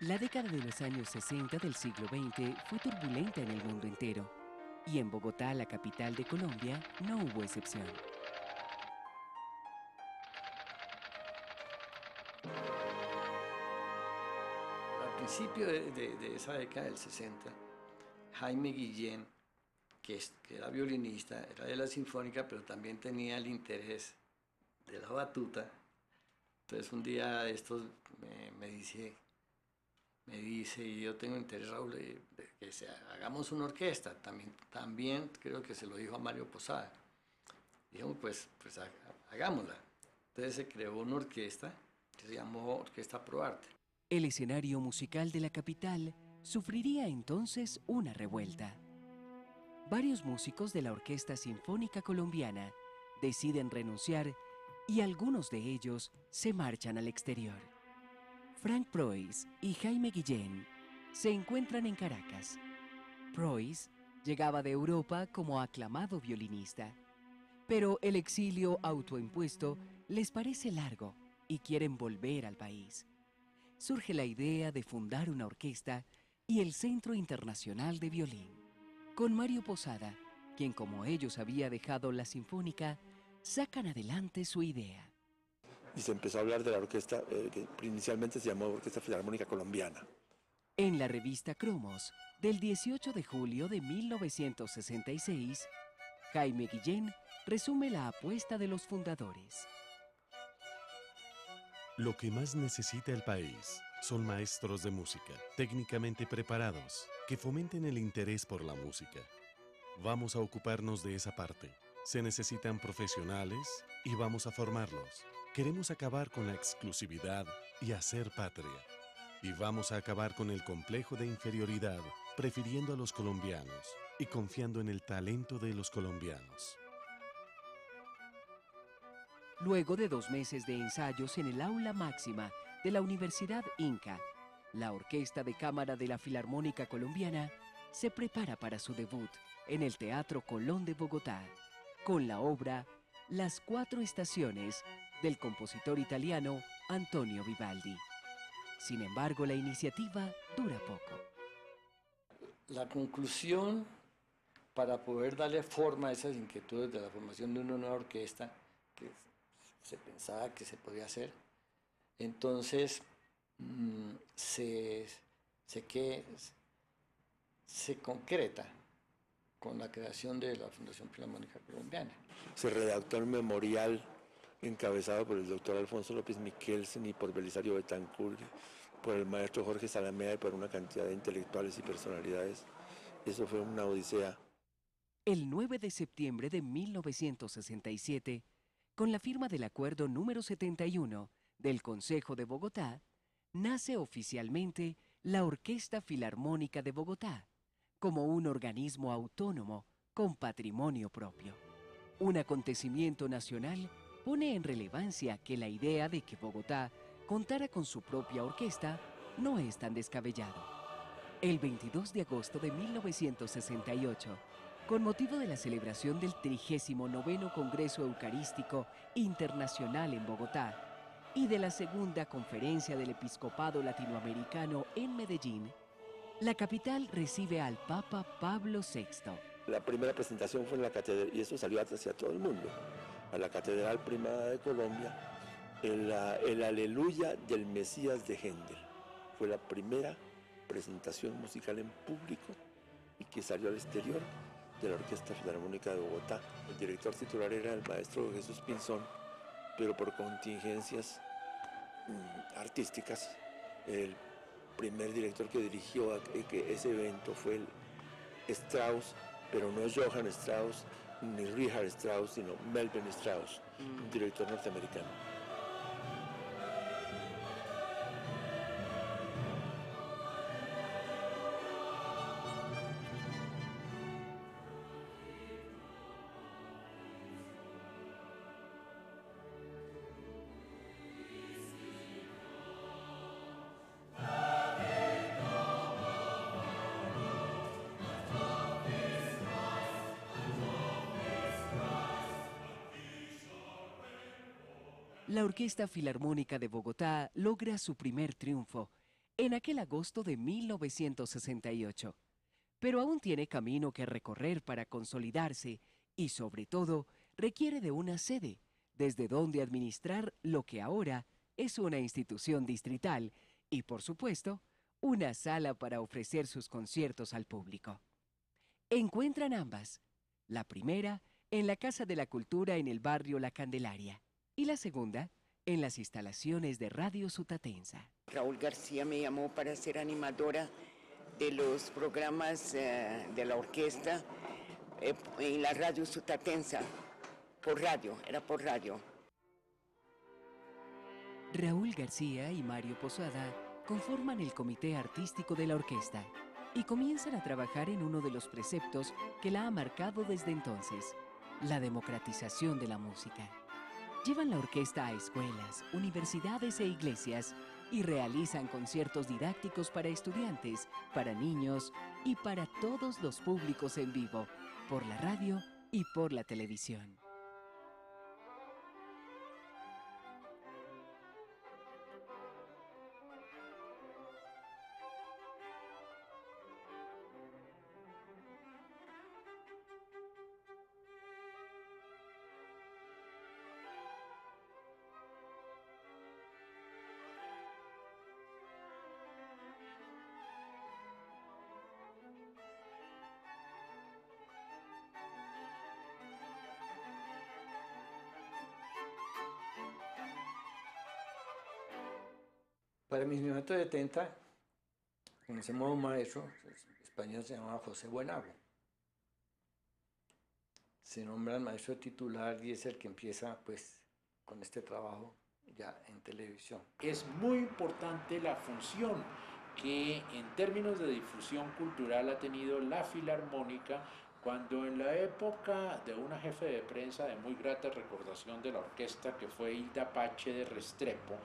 La década de los años 60 del siglo XX fue turbulenta en el mundo entero, y en Bogotá, la capital de Colombia, no hubo excepción. Al principio de esa década del 60, Jaime Guillén, que era violinista, era de la Sinfónica, pero también tenía el interés de la batuta. Entonces un día de estos me dice, y yo tengo interés, Raúl, de que hagamos una orquesta. También creo que se lo dijo a Mario Posada. Dijimos, pues hagámosla. Entonces se creó una orquesta que se llamó Orquesta Pro Arte. El escenario musical de la capital sufriría entonces una revuelta. Varios músicos de la Orquesta Sinfónica Colombiana deciden renunciar y algunos de ellos se marchan al exterior. Frank Prois y Jaime Guillén se encuentran en Caracas. Prois llegaba de Europa como aclamado violinista, pero el exilio autoimpuesto les parece largo y quieren volver al país. Surge la idea de fundar una orquesta y el Centro Internacional de Violín. Con Mario Posada, quien como ellos había dejado la Sinfónica, sacan adelante su idea. Y se empezó a hablar de la orquesta, que inicialmente se llamó Orquesta Filarmónica Colombiana. En la revista Cromos, del 18 de julio de 1966, Jaime Guillén resume la apuesta de los fundadores. Lo que más necesita el país son maestros de música, técnicamente preparados, que fomenten el interés por la música. Vamos a ocuparnos de esa parte. Se necesitan profesionales y vamos a formarlos. Queremos acabar con la exclusividad y hacer patria. Y vamos a acabar con el complejo de inferioridad, prefiriendo a los colombianos y confiando en el talento de los colombianos. Luego de 2 meses de ensayos en el aula máxima de la Universidad Inca, la Orquesta de Cámara de la Filarmónica Colombiana se prepara para su debut en el Teatro Colón de Bogotá, con la obra Las 4 estaciones del compositor italiano Antonio Vivaldi. Sin embargo, la iniciativa dura poco. La conclusión para poder darle forma a esas inquietudes de la formación de una nueva orquesta, que se pensaba que se podía hacer, entonces se concreta con la creación de la Fundación Filarmónica Colombiana. Se redactó un memorial encabezado por el doctor Alfonso López Miquelsen y por Belisario Betancur, por el maestro Jorge Salamea y por una cantidad de intelectuales y personalidades. Eso fue una odisea. El 9 de septiembre de 1967, con la firma del Acuerdo número 71 del Consejo de Bogotá, nace oficialmente la Orquesta Filarmónica de Bogotá, como un organismo autónomo con patrimonio propio. Un acontecimiento nacional pone en relevancia que la idea de que Bogotá contara con su propia orquesta no es tan descabellado. El 22 de agosto de 1968, con motivo de la celebración del 39º Congreso Eucarístico Internacional en Bogotá y de la segunda Conferencia del Episcopado Latinoamericano en Medellín, la capital recibe al Papa Pablo VI. La primera presentación fue en la catedral, y eso salió hacia todo el mundo, a la Catedral Primada de Colombia, el Aleluya del Mesías de Händel. Fue la primera presentación musical en público y que salió al exterior de la Orquesta Filarmónica de Bogotá. El director titular era el maestro Jesús Pinzón, pero por contingencias artísticas, el primer director que dirigió ese evento fue el Strauss, pero no Johann Strauss ni Richard Strauss, sino Melvin Strauss, un director norteamericano. La Orquesta Filarmónica de Bogotá logra su primer triunfo en aquel agosto de 1968, pero aún tiene camino que recorrer para consolidarse y, sobre todo, requiere de una sede desde donde administrar lo que ahora es una institución distrital y, por supuesto, una sala para ofrecer sus conciertos al público. Encuentran ambas, la primera en la Casa de la Cultura en el barrio La Candelaria y la segunda en las instalaciones de Radio Sutatensa. Raúl García me llamó para ser animadora de los programas de la orquesta en la Radio Sutatensa, por radio, era por radio. Raúl García y Mario Posada conforman el comité artístico de la orquesta y comienzan a trabajar en uno de los preceptos que la ha marcado desde entonces, la democratización de la música. Llevan la orquesta a escuelas, universidades e iglesias y realizan conciertos didácticos para estudiantes, para niños y para todos los públicos en vivo, por la radio y por la televisión. Para 1970, conocemos a un maestro español, se llamaba José Buenagua. Se nombra el maestro titular y es el que empieza pues con este trabajo ya en televisión. Es muy importante la función que en términos de difusión cultural ha tenido la Filarmónica, cuando en la época de una jefe de prensa de muy grata recordación de la orquesta, que fue Hilda Pache de Restrepo,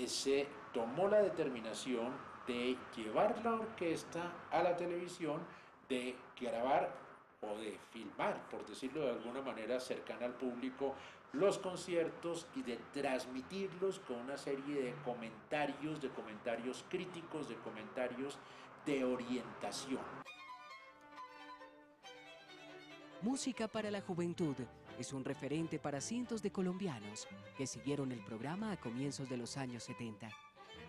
se tomó la determinación de llevar la orquesta a la televisión, de grabar o de filmar, por decirlo de alguna manera cercana al público, los conciertos y de transmitirlos con una serie de comentarios críticos, de comentarios de orientación. Música para la Juventud es un referente para cientos de colombianos que siguieron el programa a comienzos de los años 70.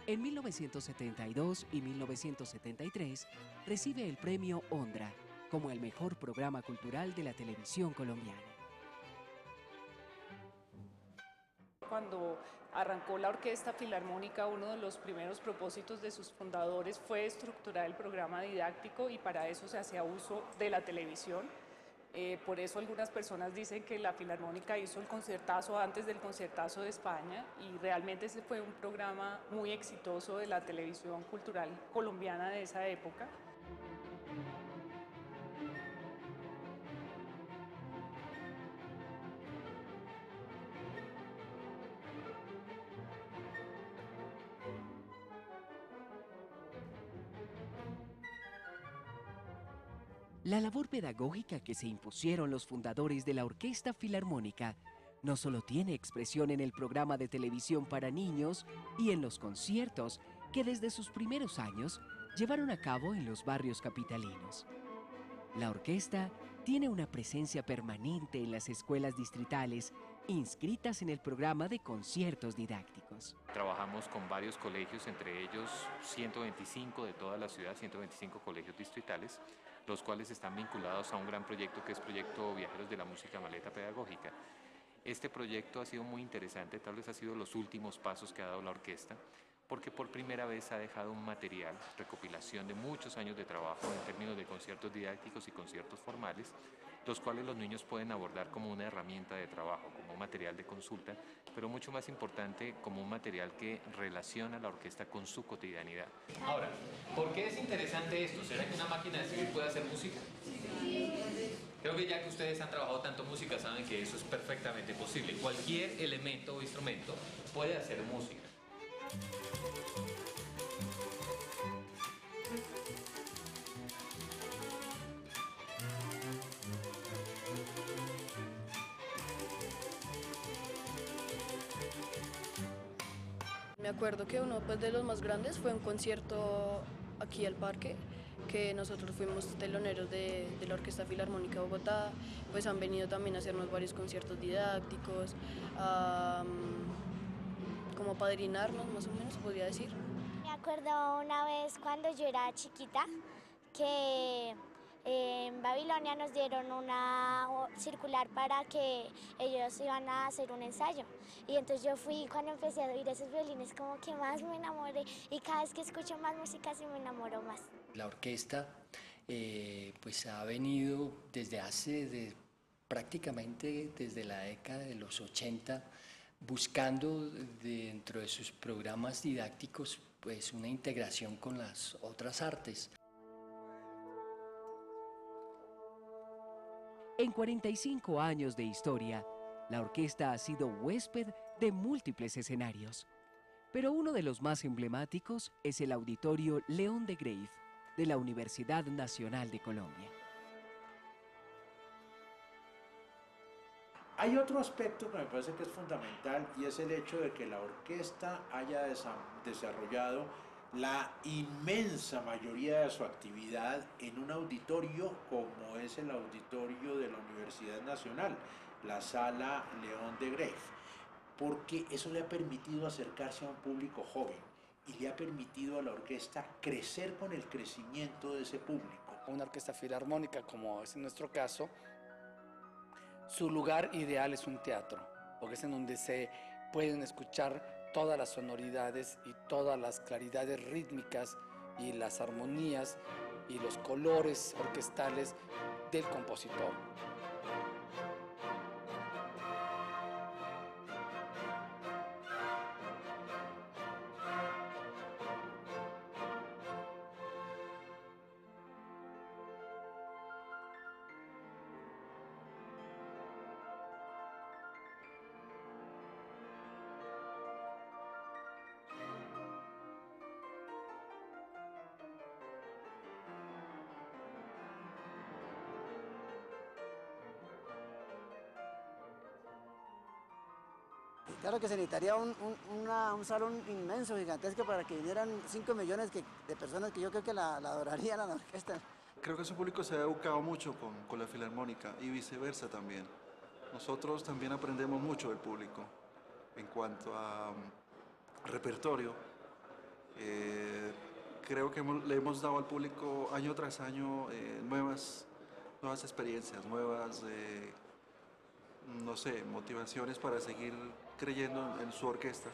En 1972 y 1973 recibe el premio Ondra como el mejor programa cultural de la televisión colombiana. Cuando arrancó la Orquesta Filarmónica, uno de los primeros propósitos de sus fundadores fue estructurar el programa didáctico y para eso se hacía uso de la televisión. Por eso algunas personas dicen que la Filarmónica hizo el concertazo antes del concertazo de España y realmente ese fue un programa muy exitoso de la televisión cultural colombiana de esa época. La labor pedagógica que se impusieron los fundadores de la Orquesta Filarmónica no solo tiene expresión en el programa de televisión para niños y en los conciertos que desde sus primeros años llevaron a cabo en los barrios capitalinos. La orquesta tiene una presencia permanente en las escuelas distritales inscritas en el programa de conciertos didácticos. Trabajamos con varios colegios, entre ellos 125 de toda la ciudad, 125 colegios distritales, los cuales están vinculados a un gran proyecto que es Proyecto Viajeros de la Música Maleta Pedagógica. Este proyecto ha sido muy interesante, tal vez ha sido los últimos pasos que ha dado la orquesta, porque por primera vez ha dejado un material, recopilación de muchos años de trabajo en términos de conciertos didácticos y conciertos formales, los cuales los niños pueden abordar como una herramienta de trabajo, como un material de consulta, pero mucho más importante como un material que relaciona la orquesta con su cotidianidad. Ahora, ¿por qué es interesante esto? ¿Será que una máquina de escribir puede hacer música? Creo que ya que ustedes han trabajado tanto música, saben que eso es perfectamente posible. Cualquier elemento o instrumento puede hacer música. Me Me acuerdo que uno pues, de los más grandes fue un concierto aquí al parque, que nosotros fuimos teloneros de la Orquesta Filarmónica de Bogotá, pues han venido también a hacernos varios conciertos didácticos, como padrinarnos más o menos, podría decir. Me acuerdo una vez cuando yo era chiquita que en Babilonia nos dieron una circular para que ellos iban a hacer un ensayo. Y entonces yo fui, cuando empecé a oír esos violines, como que más me enamoré. Y cada vez que escucho más música, sí me enamoro más. La orquesta pues ha venido desde prácticamente desde la década de los 80, buscando dentro de sus programas didácticos pues una integración con las otras artes. En 45 años de historia, la orquesta ha sido huésped de múltiples escenarios, pero uno de los más emblemáticos es el Auditorio León de Greiff de la Universidad Nacional de Colombia. Hay otro aspecto que me parece que es fundamental y es el hecho de que la orquesta haya desarrollado la inmensa mayoría de su actividad en un auditorio como es el auditorio de la Universidad Nacional, la Sala León de Greiff, porque eso le ha permitido acercarse a un público joven y le ha permitido a la orquesta crecer con el crecimiento de ese público. Una orquesta filarmónica, como es en nuestro caso, su lugar ideal es un teatro, porque es en donde se pueden escuchar todas las sonoridades y todas las claridades rítmicas y las armonías y los colores orquestales del compositor. Claro que se necesitaría un salón inmenso, gigantesco, para que vinieran 5 millones de personas que yo creo que la adorarían a la orquesta. Creo que su público se ha educado mucho con la filarmónica y viceversa también. Nosotros también aprendemos mucho del público en cuanto a repertorio. Creo que le hemos dado al público año tras año nuevas experiencias, nuevas, no sé, motivaciones para seguir creyendo en su orquesta.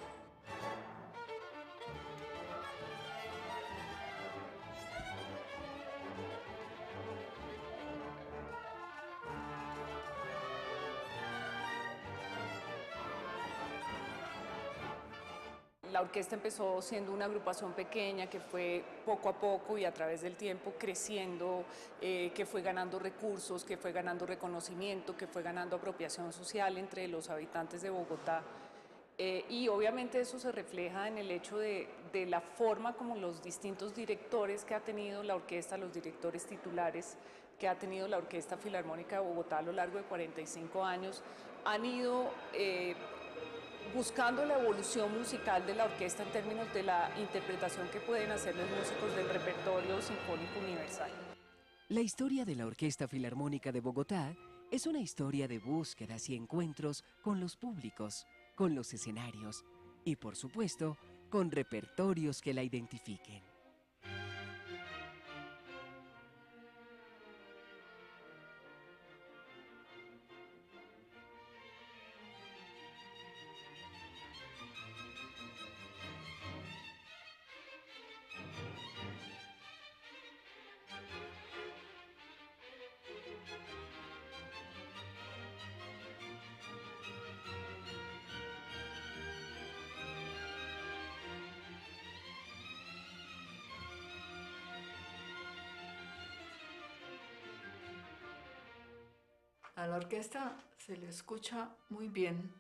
La orquesta empezó siendo una agrupación pequeña que fue poco a poco y a través del tiempo creciendo, que fue ganando recursos, que fue ganando reconocimiento, que fue ganando apropiación social entre los habitantes de Bogotá. Y obviamente eso se refleja en el hecho de la forma como los distintos directores que ha tenido la orquesta, los directores titulares que ha tenido la Orquesta Filarmónica de Bogotá a lo largo de 45 años, han ido buscando la evolución musical de la orquesta en términos de la interpretación que pueden hacer los músicos del repertorio sinfónico universal. La historia de la Orquesta Filarmónica de Bogotá es una historia de búsquedas y encuentros con los públicos, con los escenarios y, por supuesto, con repertorios que la identifiquen. A la orquesta se le escucha muy bien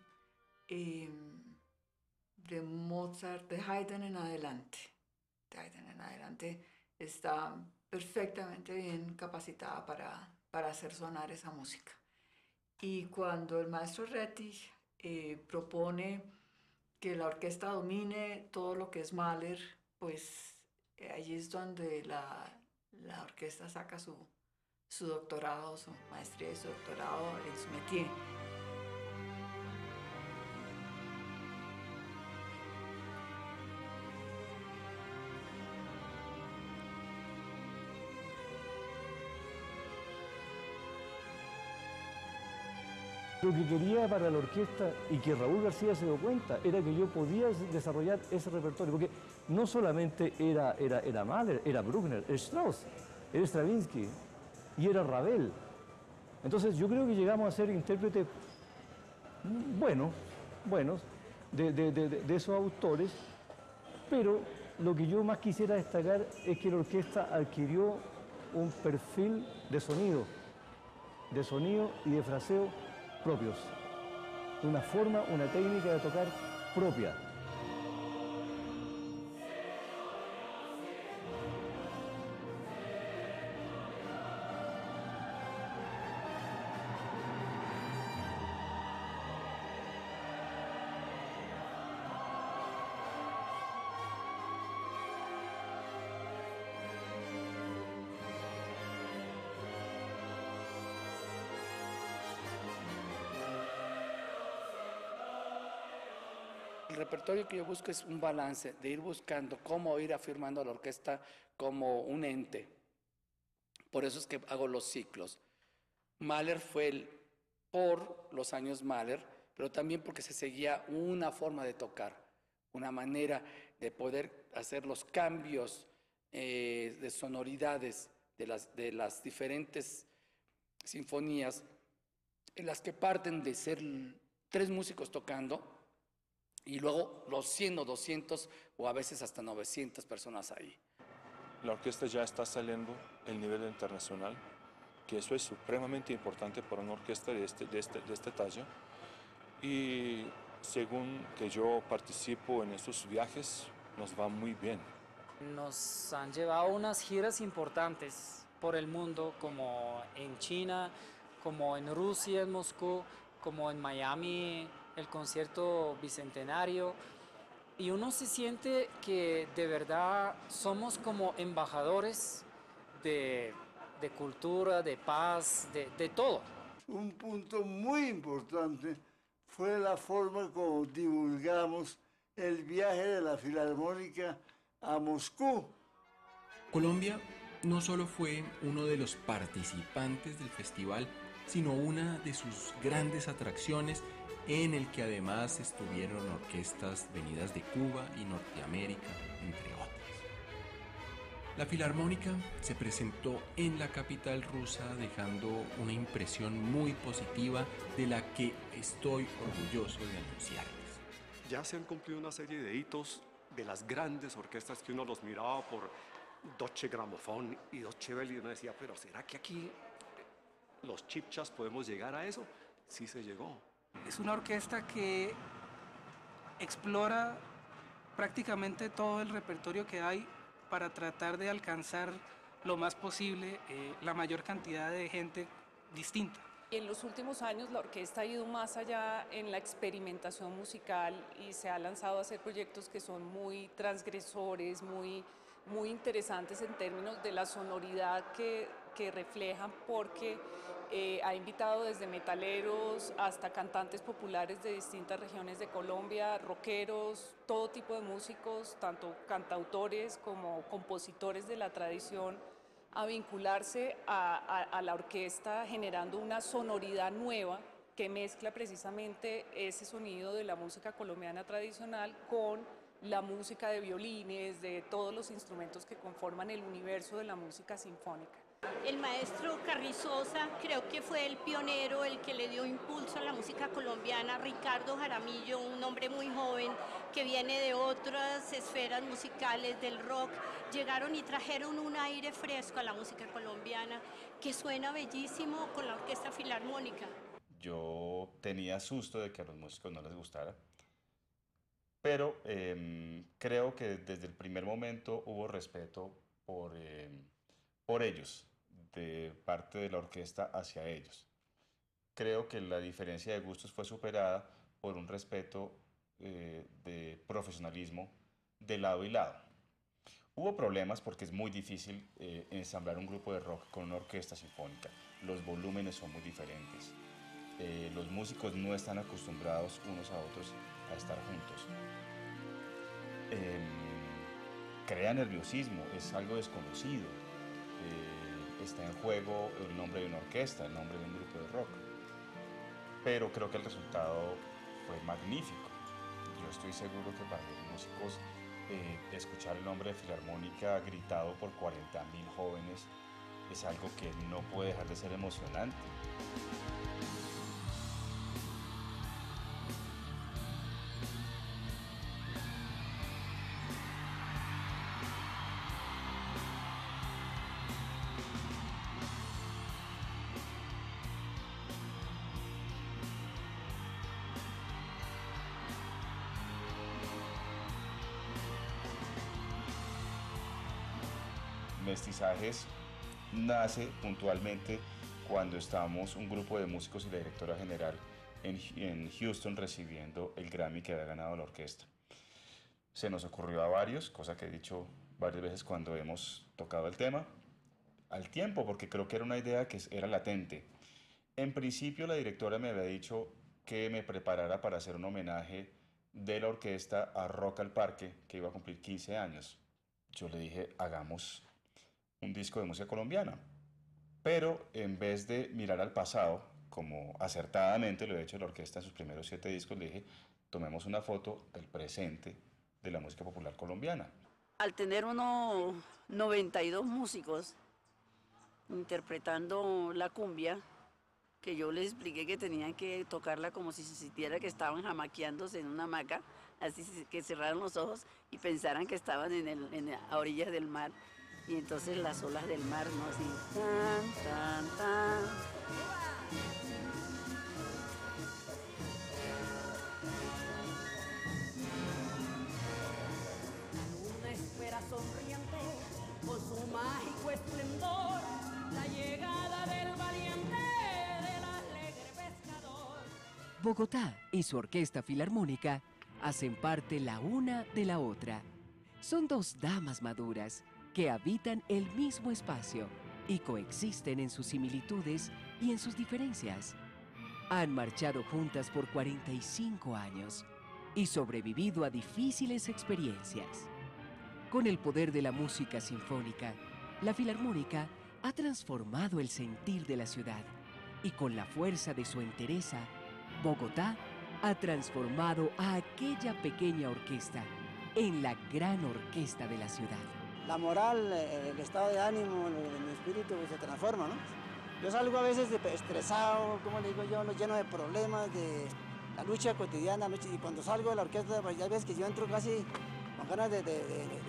de Mozart, de Haydn en adelante. De Haydn en adelante está perfectamente bien capacitada para hacer sonar esa música. Y cuando el maestro Rettich propone que la orquesta domine todo lo que es Mahler, pues allí es donde la orquesta saca su doctorado, su maestría y su doctorado en su métier. Lo que quería para la orquesta, y que Raúl García se dio cuenta, era que yo podía desarrollar ese repertorio, porque no solamente era Mahler, era Bruckner, era Strauss, era Stravinsky y era Ravel. Entonces yo creo que llegamos a ser intérpretes buenos de esos autores, pero lo que yo más quisiera destacar es que la orquesta adquirió un perfil de sonido y de fraseo propios, una forma, una técnica de tocar propia. El repertorio que yo busco es un balance, de ir buscando cómo ir afirmando a la orquesta como un ente. Por eso es que hago los ciclos. Mahler fue por los años Mahler, pero también porque se seguía una forma de tocar, una manera de poder hacer los cambios de sonoridades de las diferentes sinfonías, en las que parten de ser 3 músicos tocando, y luego los 100 o 200 o a veces hasta 900 personas ahí. La orquesta ya está saliendo el nivel internacional, que eso es supremamente importante para una orquesta de este tallo. Y según que yo participo en estos viajes, nos va muy bien. Nos han llevado unas giras importantes por el mundo, como en China, como en Rusia, en Moscú, como en Miami, el concierto bicentenario, y uno se siente que de verdad somos como embajadores de cultura, de paz, de todo. Un punto muy importante fue la forma como divulgamos el viaje de la Filarmónica a Moscú. Colombia no solo fue uno de los participantes del festival, sino una de sus grandes atracciones, en el que además estuvieron orquestas venidas de Cuba y Norteamérica, entre otras. La Filarmónica se presentó en la capital rusa, dejando una impresión muy positiva de la que estoy orgulloso de anunciarles. Ya se han cumplido una serie de hitos de las grandes orquestas que uno los miraba por Deutsche Grammophon y Deutsche Welle, y uno decía, pero ¿será que aquí los chipchas podemos llegar a eso? Sí se llegó. Es una orquesta que explora prácticamente todo el repertorio que hay para tratar de alcanzar lo más posible la mayor cantidad de gente distinta. En los últimos años la orquesta ha ido más allá en la experimentación musical y se ha lanzado a hacer proyectos que son muy transgresores, muy interesantes en términos de la sonoridad que reflejan, porque ha invitado desde metaleros hasta cantantes populares de distintas regiones de Colombia, rockeros, todo tipo de músicos, tanto cantautores como compositores de la tradición, a vincularse a la orquesta, generando una sonoridad nueva que mezcla precisamente ese sonido de la música colombiana tradicional con la música de violines, de todos los instrumentos que conforman el universo de la música sinfónica. El maestro Carrizosa creo que fue el pionero, el que le dio impulso a la música colombiana. Ricardo Jaramillo, un hombre muy joven que viene de otras esferas musicales, del rock, llegaron y trajeron un aire fresco a la música colombiana que suena bellísimo con la Orquesta Filarmónica. Yo tenía susto de que a los músicos no les gustara, pero creo que desde el primer momento hubo respeto por ellos, de parte de la orquesta hacia ellos. Creo que la diferencia de gustos fue superada por un respeto de profesionalismo de lado y lado. Hubo problemas porque es muy difícil ensamblar un grupo de rock con una orquesta sinfónica. Los volúmenes son muy diferentes. Los músicos no están acostumbrados unos a otros a estar juntos. Crea nerviosismo, es algo desconocido. Está en juego el nombre de una orquesta, el nombre de un grupo de rock. Pero creo que el resultado fue magnífico. Yo estoy seguro que para los músicos escuchar el nombre de Filarmónica gritado por 40.000 jóvenes es algo que no puede dejar de ser emocionante. Mestizajes nace puntualmente cuando estamos un grupo de músicos y la directora general en Houston recibiendo el Grammy que había ganado la orquesta. Se nos ocurrió a varios, cosa que he dicho varias veces cuando hemos tocado el tema, al tiempo, porque creo que era una idea que era latente. En principio la directora me había dicho que me preparara para hacer un homenaje de la orquesta a Rock al Parque, que iba a cumplir 15 años. Yo le dije, hagamos un disco de música colombiana. Pero en vez de mirar al pasado, como acertadamente lo ha hecho la orquesta en sus primeros 7 discos, le dije, tomemos una foto del presente de la música popular colombiana. Al tener 92 músicos interpretando la cumbia, que yo les expliqué que tenían que tocarla como si se sintiera que estaban jamaqueándose en una hamaca, así que cerraran los ojos y pensaran que estaban a orillas del mar. Y entonces las olas del mar, ¿no? Así, tan, tan, tan. Una espera sonriente con su mágico esplendor, la llegada del valiente, del alegre pescador. Bogotá y su orquesta filarmónica hacen parte la una de la otra. Son dos damas maduras que habitan el mismo espacio y coexisten en sus similitudes y en sus diferencias. Han marchado juntas por 45 años y sobrevivido a difíciles experiencias. Con el poder de la música sinfónica, la Filarmónica ha transformado el sentir de la ciudad y con la fuerza de su entereza, Bogotá ha transformado a aquella pequeña orquesta en la gran orquesta de la ciudad. La moral, el estado de ánimo, mi espíritu se transforma, ¿no? Yo salgo a veces estresado, como le digo yo, lleno de problemas, de la lucha cotidiana, y cuando salgo de la orquesta, pues ya ves que yo entro casi con ganas de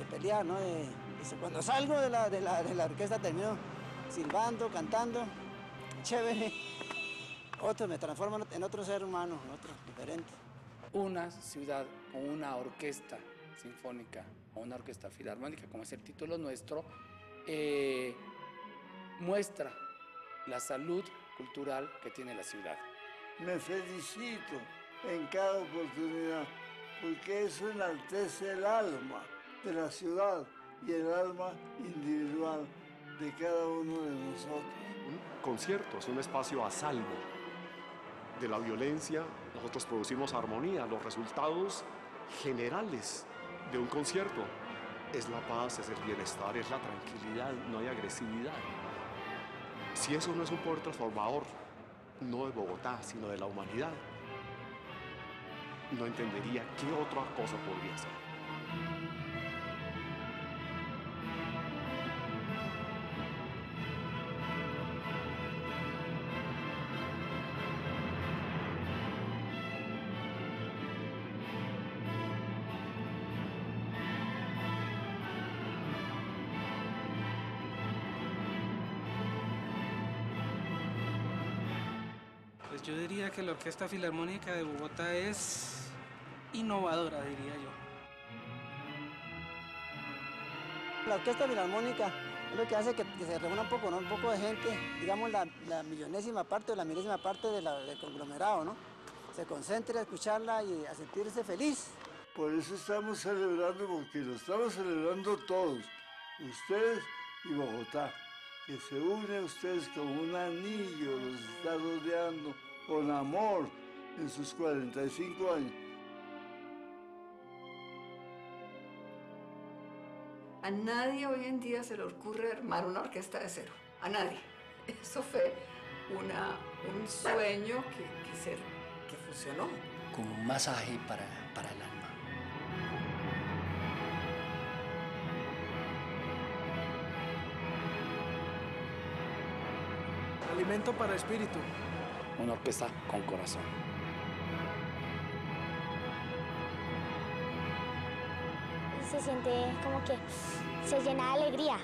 pelear, ¿no? Cuando salgo de la orquesta termino silbando, cantando, chévere. Me transformo en otro ser humano, en otro diferente. Una ciudad con una orquesta sinfónica o una orquesta filarmónica, como es el título nuestro, muestra la salud cultural que tiene la ciudad. Me felicito en cada oportunidad porque eso enaltece el alma de la ciudad y el alma individual de cada uno de nosotros. Un concierto es un espacio a salvo de la violencia. Nosotros producimos armonía. Los resultados generales de un concierto es la paz, es el bienestar, es la tranquilidad, no hay agresividad. Si eso no es un poder transformador, no de Bogotá, sino de la humanidad, no entendería qué otra cosa podría ser. Yo diría que la Orquesta Filarmónica de Bogotá es innovadora, diría yo. La Orquesta Filarmónica es lo que hace que se reúna un poco, ¿no? Un poco de gente, digamos la millonésima parte o la milésima parte del conglomerado, ¿no? se concentre a escucharla y a sentirse feliz. Por eso estamos celebrando, porque lo estamos celebrando todos, ustedes y Bogotá, que se une a ustedes como un anillo, los está rodeando con amor en sus 45 años. A nadie hoy en día se le ocurre armar una orquesta de cero, a nadie. Eso fue un sueño que funcionó. Como un masaje para el alma. Alimento para espíritu. Una orquesta con corazón. Se siente como que se llena de alegría.